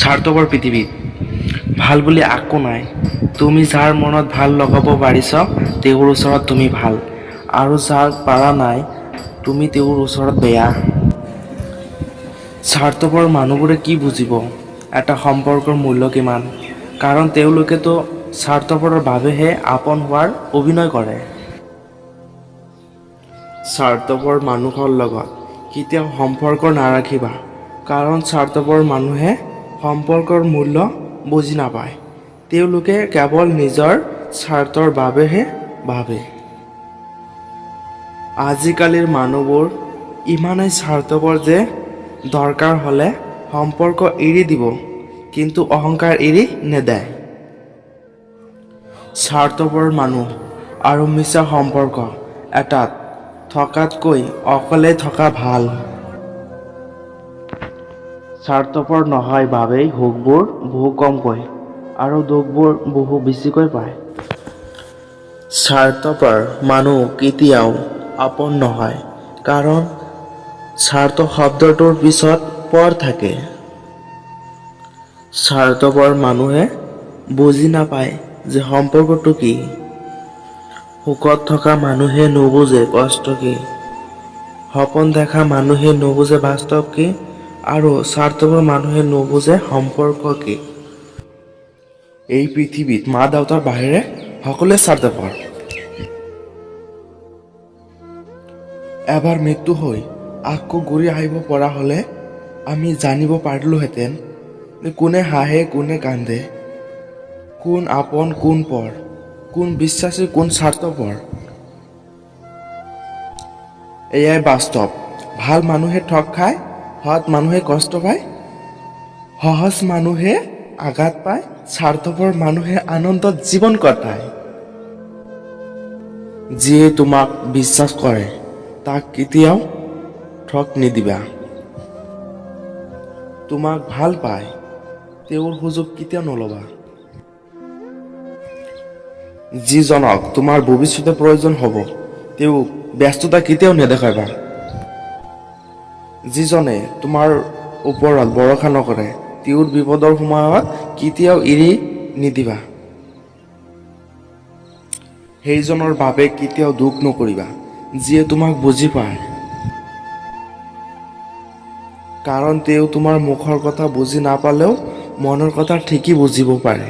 স্বাৰ্থপৰ পৃথিৱীত ভাল বুলি একো নাই। তুমি যাৰ মনত ভাল লগাব পাৰিছ তেওঁৰ ওচৰত তুমি ভাল, আৰু যাক পাৰা নাই তুমি তেওঁৰ ওচৰত বেয়া। স্বাৰ্থপৰ মানুহবোৰে কি বুজিব এটা সম্পৰ্কৰ মূল্য কিমান, কাৰণ তেওঁলোকেতো স্বাৰ্থপৰৰ বাবেহে আপোন হোৱাৰ অভিনয় কৰে। স্বাৰ্থপৰ মানুহৰ লগত কেতিয়াও সম্পৰ্ক নাৰাখিবা, কাৰণ স্বাৰ্থপৰ মানুহে সম্পৰ্কৰ মূল্য বুজি নাপায়। তেওঁলোকে কেৱল নিজৰ স্বাৰ্থৰ বাবেহে ভাবে। আজিকালিৰ মানুহবোৰ ইমানেই স্বাৰ্থপৰ যে দৰকাৰ হ'লে সম্পৰ্ক এৰি দিব, কিন্তু অহংকাৰ এৰি নেদায়। স্বাৰ্থপৰ মানুহ আৰু মিছা সম্পৰ্ক এটাত থকাতকৈ অকলে থকা ভাল। স্বাৰ্থপৰ নহয় বাবেই সুখবোৰ বহু কমকৈ আৰু দুখবোৰ বহু বেছিকৈ পায়। স্বাৰ্থপৰ মানুহ কেতিয়াও আপোন নহয়, কাৰণ স্বাৰ্থ শব্দটোৰ পিছত পৰ থাকে। স্বাৰ্থপৰ মানুহে বুজি নাপায় যে সম্পৰ্কটো কি। সুখত থকা মানুহে নুবুজে কষ্ট কি, সপোন দেখা মানুহে নুবুজে বাস্তৱ কি, আৰু স্বাৰ্থপৰ মানুহে নুবুজে সম্পৰ্ক কি। এই পৃথিৱীত মা দেউতাৰ বাহিৰে সকলোৱে স্বাৰ্থপৰ। এবাৰ মৃত্যু হৈ আকৌ ঘূৰি আহিব পৰা হ'লে আমি জানিব পাৰিলোহেঁতেন কোনে হাঁহে কোনে কান্দে, কোন আপোন কোন পৰ, কোন বিশ্বাসী কোন স্বাৰ্থপৰ। এয়াই বাস্তৱ। ভাল মানুহে ঠগ খায়, সৎ মানুহে কষ্ট পায়, সহজ মানুহে আঘাত পায়, স্বাৰ্থপৰ মানুহে আনন্দত জীৱন কটায়। যিয়ে তোমাক বিশ্বাস কৰে তাক কেতিয়াও ঠগ নিদিবা। তোমাক ভাল পায় তেওঁৰ সুযোগ কেতিয়াও নল'বা। যিজনক তোমাৰ ভৱিষ্যতে প্ৰয়োজন হ'ব তেওঁক ব্যস্ততা কেতিয়াও নেদেখাবা। যিজনে তোমাৰ ওপৰত ভৰসা নকৰে তেওঁৰ বিপদৰ সময়ত কেতিয়াও এৰি নিদিবা। সেইজনৰ বাবে কেতিয়াও দুখ নকৰিবা যিয়ে তোমাক বুজি পায়, কাৰণ তেওঁ তোমাৰ মুখৰ কথা বুজি নাপালেও মনৰ কথা ঠিকেই বুজিব পাৰে।